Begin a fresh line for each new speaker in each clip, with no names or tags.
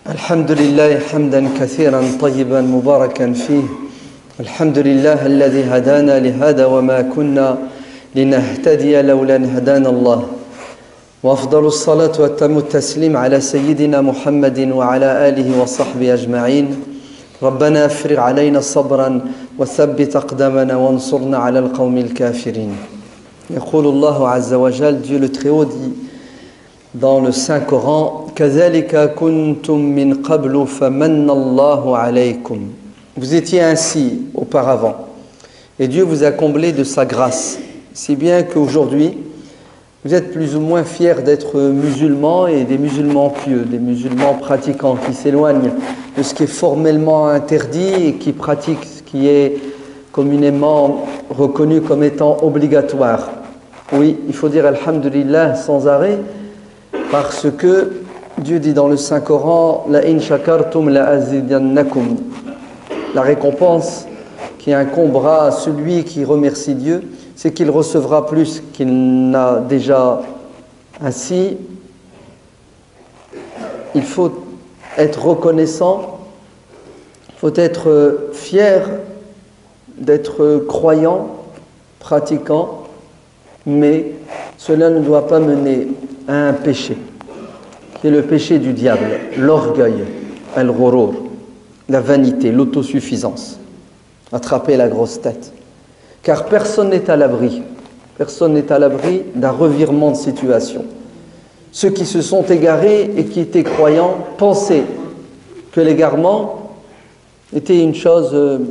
الحمد لله حمدا كثيرا طيبا مباركا فيه الحمد لله الذي هدانا لهذا وما كنا لنهتدي لولا أن هدانا الله وأفضل الصلاة وأتم التسليم على سيدنا محمد وعلى آله وصحبه أجمعين ربنا افرغ علينا صبرا وثبت أقدامنا وانصرنا على القوم الكافرين يقول الله عز وجل Dieu le Très-Haut dit dans le Saint-Coran كذلك كنتم من قبل فمن الله عليكم Vous étiez ainsi auparavant et Dieu vous a comblé de sa grâce si bien qu'aujourd'hui vous êtes plus ou moins fiers d'être musulmans et des musulmans pieux, des musulmans pratiquants qui s'éloignent de ce qui est formellement interdit et qui pratiquent ce qui est communément reconnu comme étant obligatoire. Oui, il faut dire Alhamdulillah sans arrêt parce que Dieu dit dans le Saint-Coran La in shakartum la azidannakum. La récompense qui incombera à celui qui remercie Dieu, c'est qu'il recevra plus qu'il n'a déjà. Ainsi, il faut être reconnaissant, il faut être fier d'être croyant, pratiquant, mais cela ne doit pas mener à un péché, qui est le péché du diable, l'orgueil, al-ghurur, la vanité, l'autosuffisance, attraper la grosse tête. Car personne n'est à l'abri d'un revirement de situation. Ceux qui se sont égarés et qui étaient croyants pensaient que l'égarement était une chose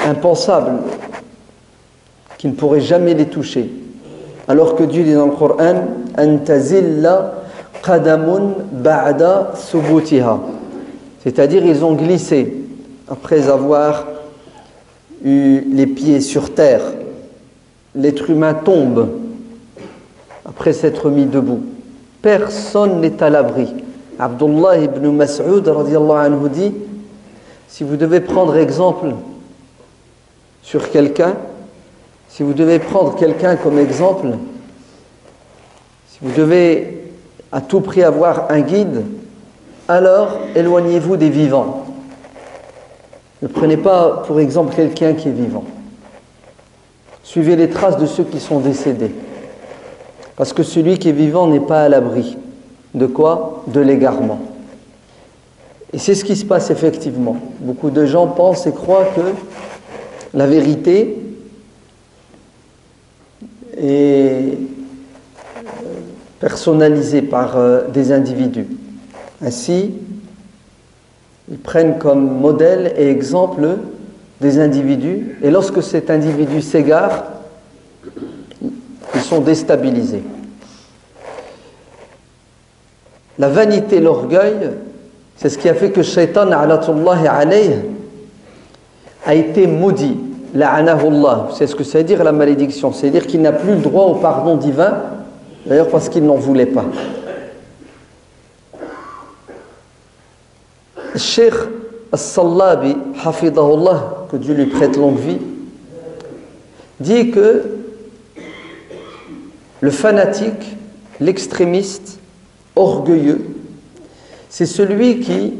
impensable, qui ne pourrait jamais les toucher. Alors que Dieu dit dans le Coran An tazilla qadamun ba'da thubutiha. C'est-à-dire ils ont glissé après avoir eu les pieds sur terre. L'être humain tombe après s'être mis debout. Personne n'est à l'abri. Abdullah ibn Mas'ud radiyallahu anhu dit si vous devez prendre exemple sur quelqu'un, si vous devez prendre quelqu'un comme exemple, si vous devez à tout prix avoir un guide, alors éloignez-vous des vivants. Ne prenez pas pour exemple quelqu'un qui est vivant. Suivez les traces de ceux qui sont décédés. Parce que celui qui est vivant n'est pas à l'abri. De quoi ? De l'égarement. Et c'est ce qui se passe effectivement. Beaucoup de gens pensent et croient que la vérité est personnalisée par des individus. Ainsi, ils prennent comme modèle et exemple des individus, et lorsque cet individu s'égare, ils sont déstabilisés. La vanité, l'orgueil, c'est ce qui a fait que Shaitan, a'latullahi alayh, a été maudit. La'anahullah. C'est ce que ça veut dire la malédiction. C'est-à-dire qu'il n'a plus le droit au pardon divin, d'ailleurs parce qu'il n'en voulait pas. Cheikh As-Sallabi, hafidahullah, que Dieu lui prête longue vie, dit que le fanatique, l'extrémiste, orgueilleux, c'est celui qui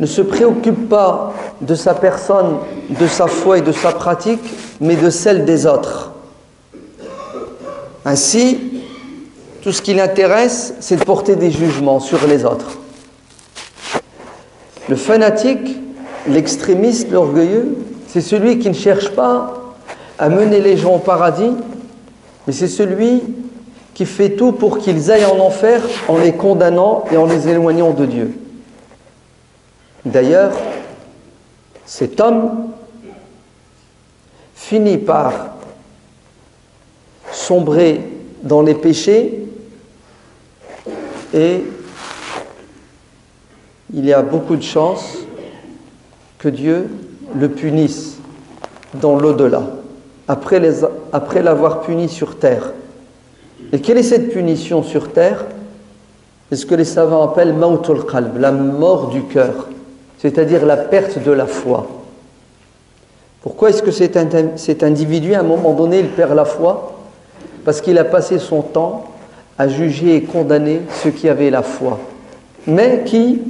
ne se préoccupe pas de sa personne, de sa foi et de sa pratique, mais de celle des autres. Ainsi, tout ce qui l'intéresse, c'est de porter des jugements sur les autres. Le fanatique, l'extrémiste, l'orgueilleux, c'est celui qui ne cherche pas à mener les gens au paradis, mais c'est celui qui fait tout pour qu'ils aillent en enfer en les condamnant et en les éloignant de Dieu. D'ailleurs, cet homme finit par sombrer dans les péchés et il y a beaucoup de chances que Dieu le punisse dans l'au-delà, après l'avoir puni sur terre. Et quelle est cette punition sur terre ? C'est ce que les savants appellent mautul qalb, la mort du cœur, c'est-à-dire la perte de la foi. Pourquoi est-ce que cet individu, à un moment donné, il perd la foi ? Parce qu'il a passé son temps à juger et condamner ceux qui avaient la foi, mais qui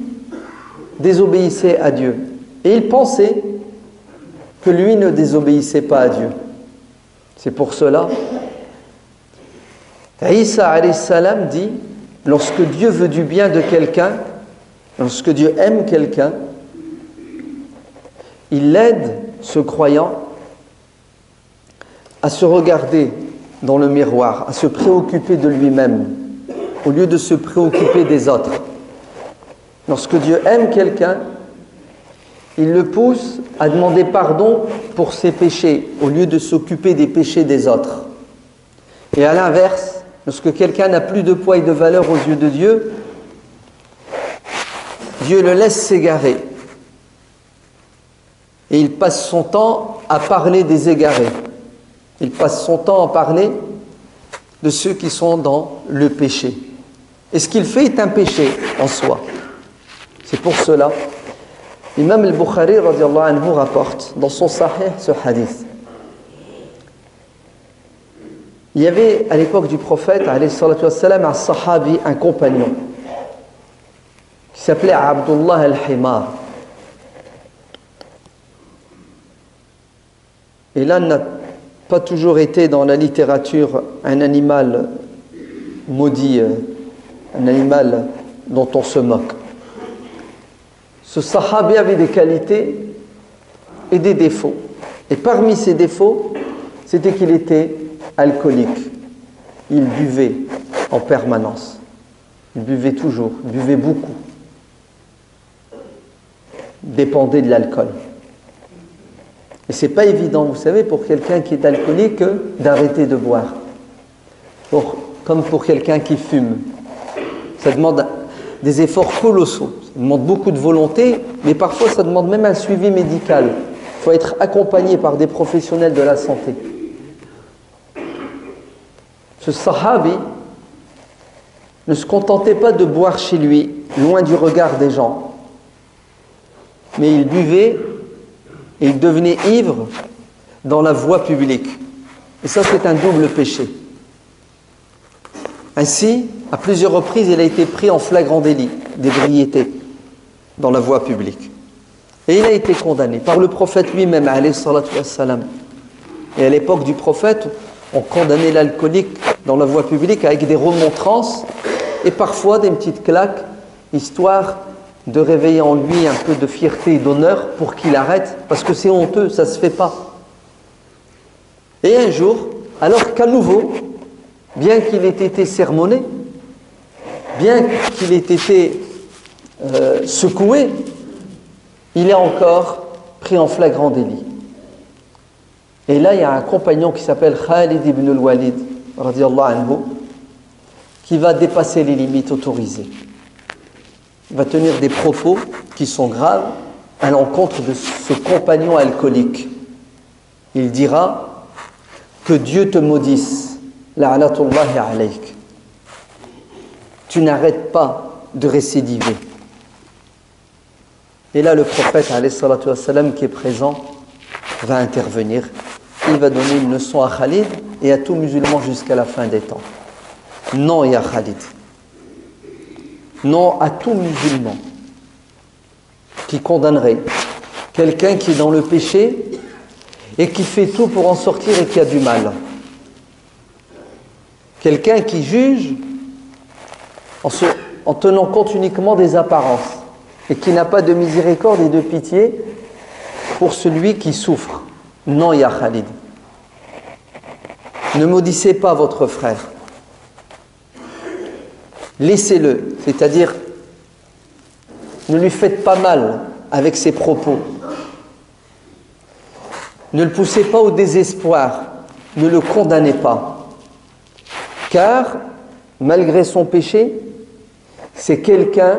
désobéissaient à Dieu. Et il pensait que lui ne désobéissait pas à Dieu. C'est pour cela, Isa alayhi salam dit, lorsque Dieu veut du bien de quelqu'un, lorsque Dieu aime quelqu'un, il aide ce croyant à se regarder dans le miroir, à se préoccuper de lui-même, au lieu de se préoccuper des autres. Lorsque Dieu aime quelqu'un, il le pousse à demander pardon pour ses péchés, au lieu de s'occuper des péchés des autres. Et à l'inverse, lorsque quelqu'un n'a plus de poids et de valeur aux yeux de Dieu, Dieu le laisse s'égarer. Et il passe son temps à parler des égarés. Il passe son temps à parler de ceux qui sont dans le péché. Et ce qu'il fait est un péché en soi. C'est pour cela, l'imam al-Bukhari radiallahu anhu rapporte dans son sahih ce hadith. Il y avait à l'époque du prophète alayhi salatu wassalam, un sahabi, un compagnon qui s'appelait Abdullah al-Himar. Et là, n'a pas toujours été dans la littérature un animal maudit, un animal dont on se moque. Ce sahabi avait des qualités et des défauts. Et parmi ses défauts, c'était qu'il était alcoolique. Il buvait en permanence. Il buvait toujours, il buvait beaucoup. Il dépendait de l'alcool. Et c'est pas évident, vous savez, pour quelqu'un qui est alcoolique, d'arrêter de boire. Comme pour quelqu'un qui fume. Ça demande des efforts colossaux. Ça demande beaucoup de volonté, mais parfois ça demande même un suivi médical. Il faut être accompagné par des professionnels de la santé. Ce sahabi ne se contentait pas de boire chez lui, loin du regard des gens. Mais il buvait et il devenait ivre dans la voie publique. Et ça, c'est un double péché. Ainsi, à plusieurs reprises, il a été pris en flagrant délit d'ébriété dans la voie publique. Et il a été condamné par le prophète lui-même, alayhi salatu wassalam. Et à l'époque du prophète, on condamnait l'alcoolique dans la voie publique avec des remontrances et parfois des petites claques, histoire de réveiller en lui un peu de fierté et d'honneur pour qu'il arrête, parce que c'est honteux, ça ne se fait pas. Et un jour, alors qu'à nouveau, bien qu'il ait été sermonné, bien qu'il ait été secoué, il est encore pris en flagrant délit. Et là, il y a un compagnon qui s'appelle Khalid ibn al-Walid, radiyallahu anhu, qui va dépasser les limites autorisées. Il va tenir des propos qui sont graves à l'encontre de ce compagnon alcoolique. Il dira que Dieu te maudisse, la'natullahi alayk. Tu n'arrêtes pas de récidiver. Et là, le prophète, alayhi salatu wassalam, qui est présent, va intervenir. Il va donner une leçon à Khalid et à tout musulman jusqu'à la fin des temps. Non, ya Khalid. Non à tout musulman qui condamnerait quelqu'un qui est dans le péché et qui fait tout pour en sortir et qui a du mal. Quelqu'un qui juge en tenant compte uniquement des apparences et qui n'a pas de miséricorde et de pitié pour celui qui souffre. Non, ya Khalid. Ne maudissez pas votre frère. Laissez-le, c'est-à-dire ne lui faites pas mal avec ses propos. Ne le poussez pas au désespoir, ne le condamnez pas. Car, malgré son péché, c'est quelqu'un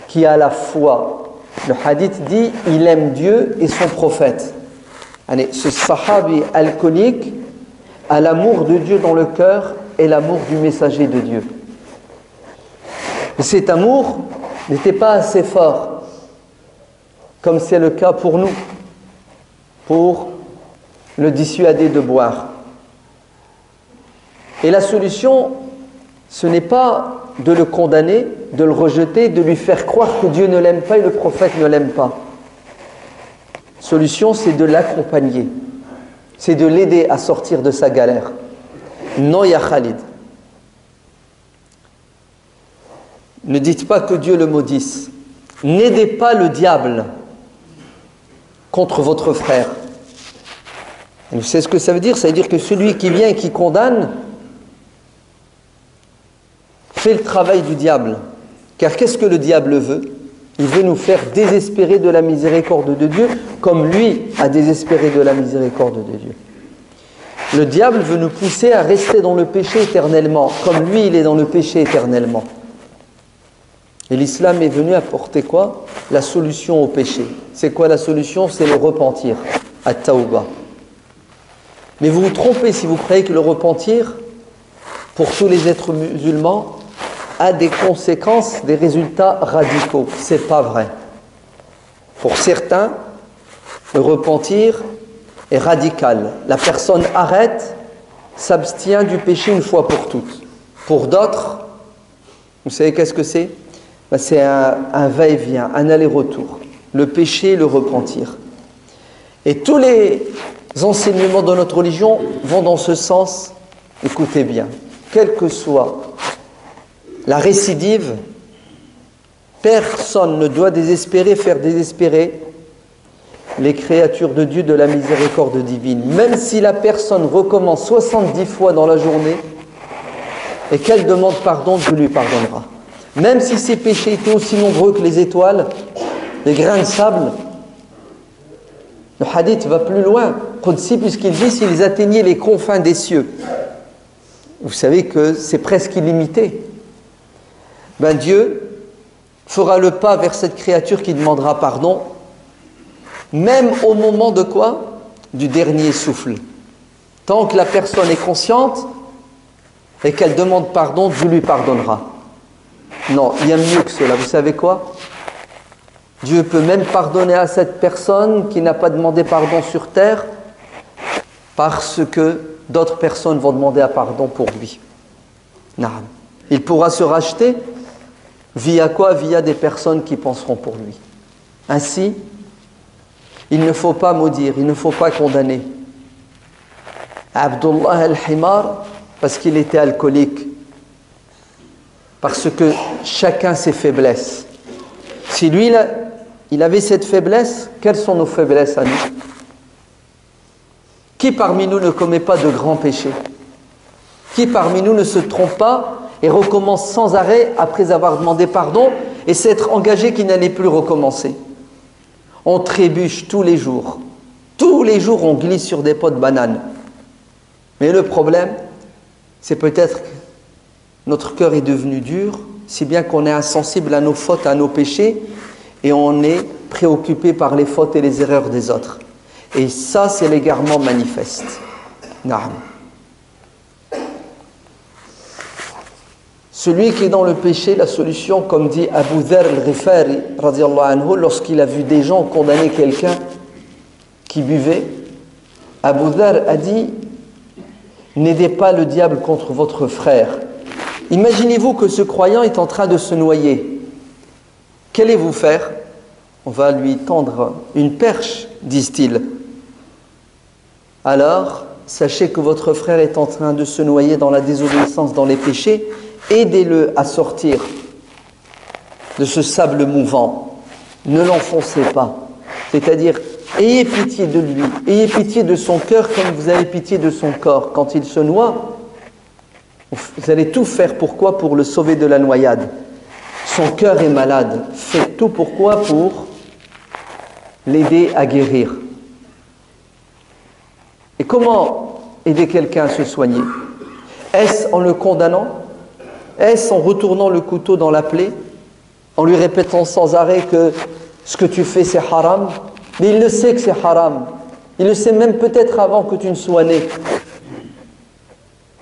qui a la foi. Le hadith dit, il aime Dieu et son prophète. Allez, ce sahabi alcoolique a l'amour de Dieu dans le cœur et l'amour du messager de Dieu. Et cet amour n'était pas assez fort, comme c'est le cas pour nous, pour le dissuader de boire. Et la solution, ce n'est pas de le condamner, de le rejeter, de lui faire croire que Dieu ne l'aime pas et le prophète ne l'aime pas. La solution, c'est de l'accompagner. C'est de l'aider à sortir de sa galère. Non, ya Khalid. Ne dites pas que Dieu le maudisse. N'aidez pas le diable contre votre frère. Et vous savez ce que ça veut dire? Ça veut dire que celui qui vient et qui condamne fait le travail du diable. Car qu'est-ce que le diable veut? Il veut nous faire désespérer de la miséricorde de Dieu, comme lui a désespéré de la miséricorde de Dieu. Le diable veut nous pousser à rester dans le péché éternellement, comme lui il est dans le péché éternellement. Et l'islam est venu apporter quoi? La solution au péché. C'est quoi la solution? C'est le repentir, at-tawbah. Mais vous vous trompez si vous croyez que le repentir, pour tous les êtres musulmans, a des conséquences, des résultats radicaux. C'est pas vrai. Pour certains, le repentir est radical. La personne arrête, s'abstient du péché une fois pour toutes. Pour d'autres, vous savez qu'est-ce que c'est? C'est un va-et-vient, un aller-retour. Le péché et le repentir. Et tous les enseignements de notre religion vont dans ce sens. Écoutez bien, quelle que soit la récidive, personne ne doit faire désespérer les créatures de Dieu de la miséricorde divine. Même si la personne recommence 70 fois dans la journée et qu'elle demande pardon, Dieu lui pardonnera. Même si ses péchés étaient aussi nombreux que les étoiles, les grains de sable, le hadith va plus loin, Qudsi, puisqu'il dit s'ils atteignaient les confins des cieux. Vous savez que c'est presque illimité. Ben Dieu fera le pas vers cette créature qui demandera pardon, même au moment de quoi? Du dernier souffle. Tant que la personne est consciente et qu'elle demande pardon, Dieu lui pardonnera. Non, il y a mieux que cela. Vous savez quoi? Dieu peut même pardonner à cette personne qui n'a pas demandé pardon sur terre parce que d'autres personnes vont demander pardon pour lui. Naam. Il pourra se racheter via quoi? Via des personnes qui penseront pour lui. Ainsi, il ne faut pas maudire, il ne faut pas condamner. Abdullah al-Himar, parce qu'il était alcoolique. Parce que chacun ses faiblesses. Si lui, il avait cette faiblesse, quelles sont nos faiblesses à nous? Qui parmi nous ne commet pas de grands péchés? Qui parmi nous ne se trompe pas et recommence sans arrêt après avoir demandé pardon et s'être engagé qu'il n'allait plus recommencer? On trébuche tous les jours. Tous les jours, on glisse sur des pots de bananes. Mais le problème, c'est peut-être que notre cœur est devenu dur, si bien qu'on est insensible à nos fautes, à nos péchés, et on est préoccupé par les fautes et les erreurs des autres. Et ça, c'est l'égarement manifeste. Naam. Celui qui est dans le péché, la solution, comme dit Abu Dharr al-Ghifari, radiyallahu anhu, lorsqu'il a vu des gens condamner quelqu'un qui buvait, Abu Dharr a dit « N'aidez pas le diable contre votre frère. » Imaginez-vous que ce croyant est en train de se noyer. Qu'allez-vous faire? On va lui tendre une perche, disent-ils. Alors, sachez que votre frère est en train de se noyer dans la désobéissance, dans les péchés. Aidez-le à sortir de ce sable mouvant. Ne l'enfoncez pas. C'est-à-dire, ayez pitié de lui, ayez pitié de son cœur comme vous avez pitié de son corps. Quand il se noie, vous allez tout faire pourquoi? Pour le sauver de la noyade. Son cœur est malade. Faites tout pourquoi? Pour l'aider à guérir. Et comment aider quelqu'un à se soigner? Est-ce en le condamnant? Est-ce en retournant le couteau dans la plaie? En lui répétant sans arrêt que ce que tu fais c'est haram? Mais il le sait que c'est haram. Il le sait même peut-être avant que tu ne sois né.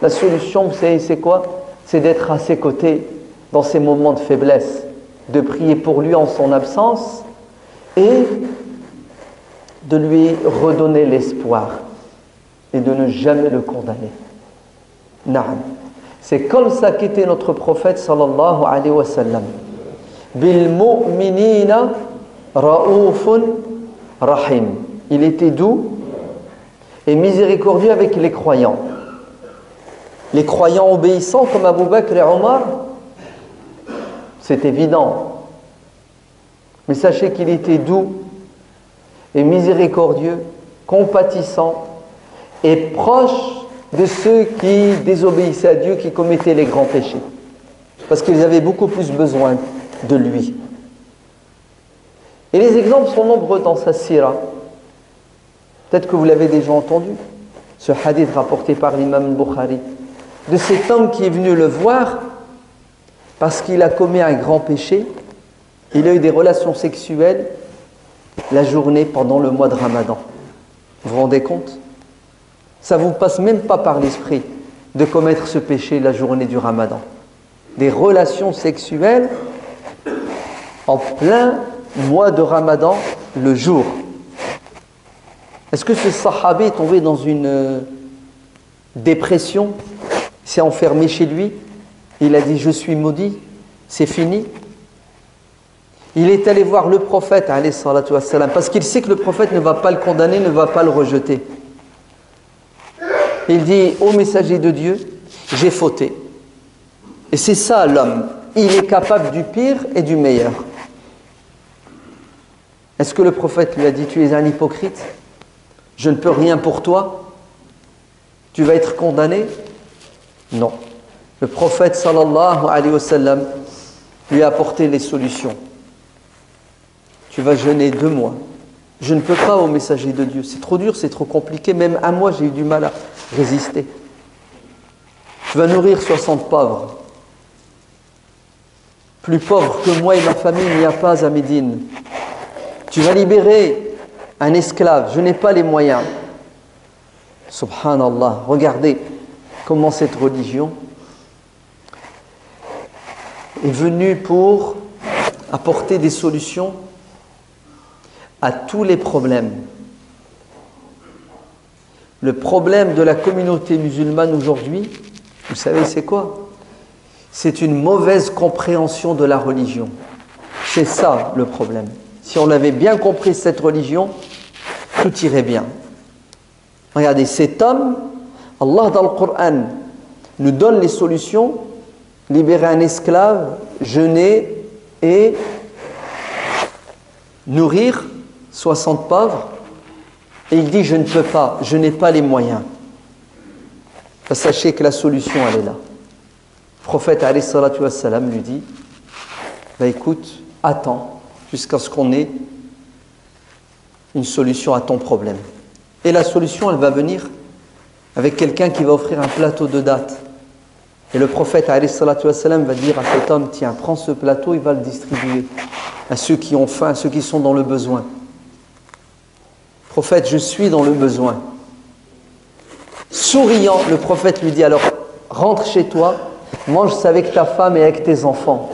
La solution, vous savez, c'est quoi? C'est d'être à ses côtés dans ses moments de faiblesse, de prier pour lui en son absence et de lui redonner l'espoir et de ne jamais le condamner. Naam. C'est comme ça qu'était notre prophète sallallahu alayhi wa sallam. Bil mu'minina ra'oufun rahim. Il était doux et miséricordieux avec les croyants. Les croyants obéissants comme Abu Bakr et Omar, c'est évident. Mais sachez qu'il était doux et miséricordieux, compatissant et proche de ceux qui désobéissaient à Dieu, qui commettaient les grands péchés. Parce qu'ils avaient beaucoup plus besoin de lui. Et les exemples sont nombreux dans sa sira. Peut-être que vous l'avez déjà entendu, ce hadith rapporté par l'imam Bukhari, de cet homme qui est venu le voir parce qu'il a commis un grand péché. Il a eu des relations sexuelles la journée pendant le mois de Ramadan. Vous vous rendez compte? Ça ne vous passe même pas par l'esprit de commettre ce péché la journée du Ramadan. Des relations sexuelles en plein mois de Ramadan, le jour. Est-ce que ce sahabi est tombé dans une dépression, s'est enfermé chez lui, il a dit « je suis maudit, c'est fini ». Il est allé voir le prophète, alayhi salatu wassalam, parce qu'il sait que le prophète ne va pas le condamner, ne va pas le rejeter. Il dit « ô messager de Dieu, j'ai fauté ». Et c'est ça l'homme, il est capable du pire et du meilleur. Est-ce que le prophète lui a dit « tu es un hypocrite, je ne peux rien pour toi, tu vas être condamné » Non. Le prophète sallallahu alayhi wa sallam lui a apporté les solutions. Tu vas jeûner 2 mois. Je ne peux pas, ô messager de Dieu. C'est trop dur, c'est trop compliqué. Même 1 mois, j'ai eu du mal à résister. Tu vas nourrir 60 pauvres. Plus pauvres que moi et ma famille, il n'y a pas à Médine. Tu vas libérer un esclave. Je n'ai pas les moyens. Subhanallah. Regardez comment cette religion est venue pour apporter des solutions à tous les problèmes. Le problème de la communauté musulmane aujourd'hui, vous savez c'est quoi? C'est une mauvaise compréhension de la religion. C'est ça le problème. Si on avait bien compris cette religion, tout irait bien. Regardez, cet homme, Allah dans le Coran nous donne les solutions: libérer un esclave, jeûner et nourrir 60 pauvres. Et il dit, je ne peux pas, je n'ai pas les moyens. Sachez que la solution, elle est là. Le prophète alayhi salatu wassalam lui dit, écoute, attends jusqu'à ce qu'on ait une solution à ton problème. Et la solution, elle va venir avec quelqu'un qui va offrir un plateau de dattes. Et le prophète alayhi salatu wassalam va dire à cet homme, tiens, prends ce plateau, il va le distribuer à ceux qui ont faim, à ceux qui sont dans le besoin. Prophète, je suis dans le besoin. Souriant, le prophète lui dit, alors rentre chez toi, mange ça avec ta femme et avec tes enfants.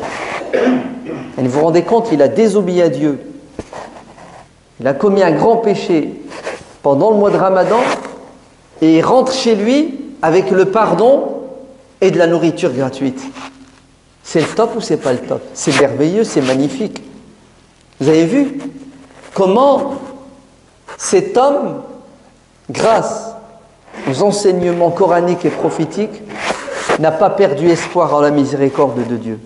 Et vous vous rendez compte, il a désobéi à Dieu. Il a commis un grand péché pendant le mois de Ramadan et il rentre chez lui avec le pardon et de la nourriture gratuite. C'est le top ou c'est pas le top? C'est merveilleux, c'est magnifique. Vous avez vu comment cet homme, grâce aux enseignements coraniques et prophétiques, n'a pas perdu espoir en la miséricorde de Dieu.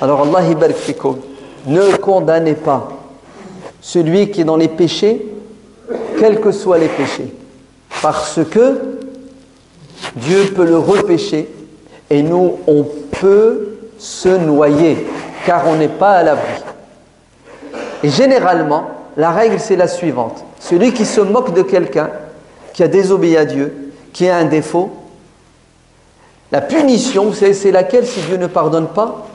Alors Allah barik fikoum, ne condamnez pas celui qui est dans les péchés, quels que soient les péchés, parce que Dieu peut le repêcher et nous on peut se noyer car on n'est pas à l'abri. Et généralement la règle c'est la suivante: celui qui se moque de quelqu'un qui a désobéi à Dieu, qui a un défaut, la punition, c'est laquelle si Dieu ne pardonne pas?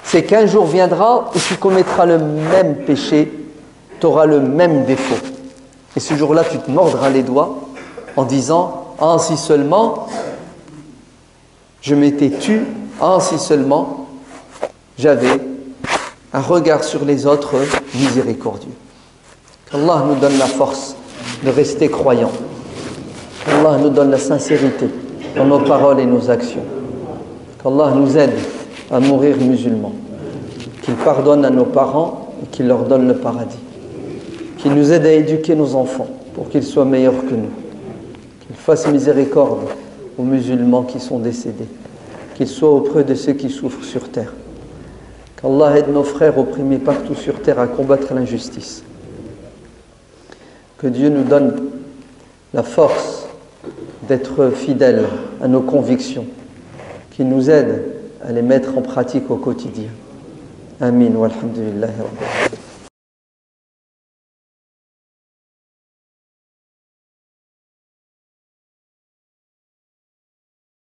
C'est qu'un jour viendra où tu commettras le même péché, tu auras le même défaut. Et ce jour-là, tu te mordras les doigts en disant « Ah, si seulement je m'étais tu, ah, si seulement j'avais un regard sur les autres miséricordieux. » Qu'Allah nous donne la force de rester croyants. Allah nous donne la sincérité dans nos paroles et nos actions. Qu'Allah nous aide à mourir musulmans. Qu'il pardonne à nos parents et qu'il leur donne le paradis. Qu'il nous aide à éduquer nos enfants pour qu'ils soient meilleurs que nous. Qu'il fasse miséricorde aux musulmans qui sont décédés. Qu'il soit auprès de ceux qui souffrent sur terre. Qu'Allah aide nos frères opprimés partout sur terre à combattre l'injustice. Que Dieu nous donne la force d'être fidèles à nos convictions. Qu'il nous aide à les mettre en pratique au quotidien. Amin. Walhamdulillahi rabbil alamin.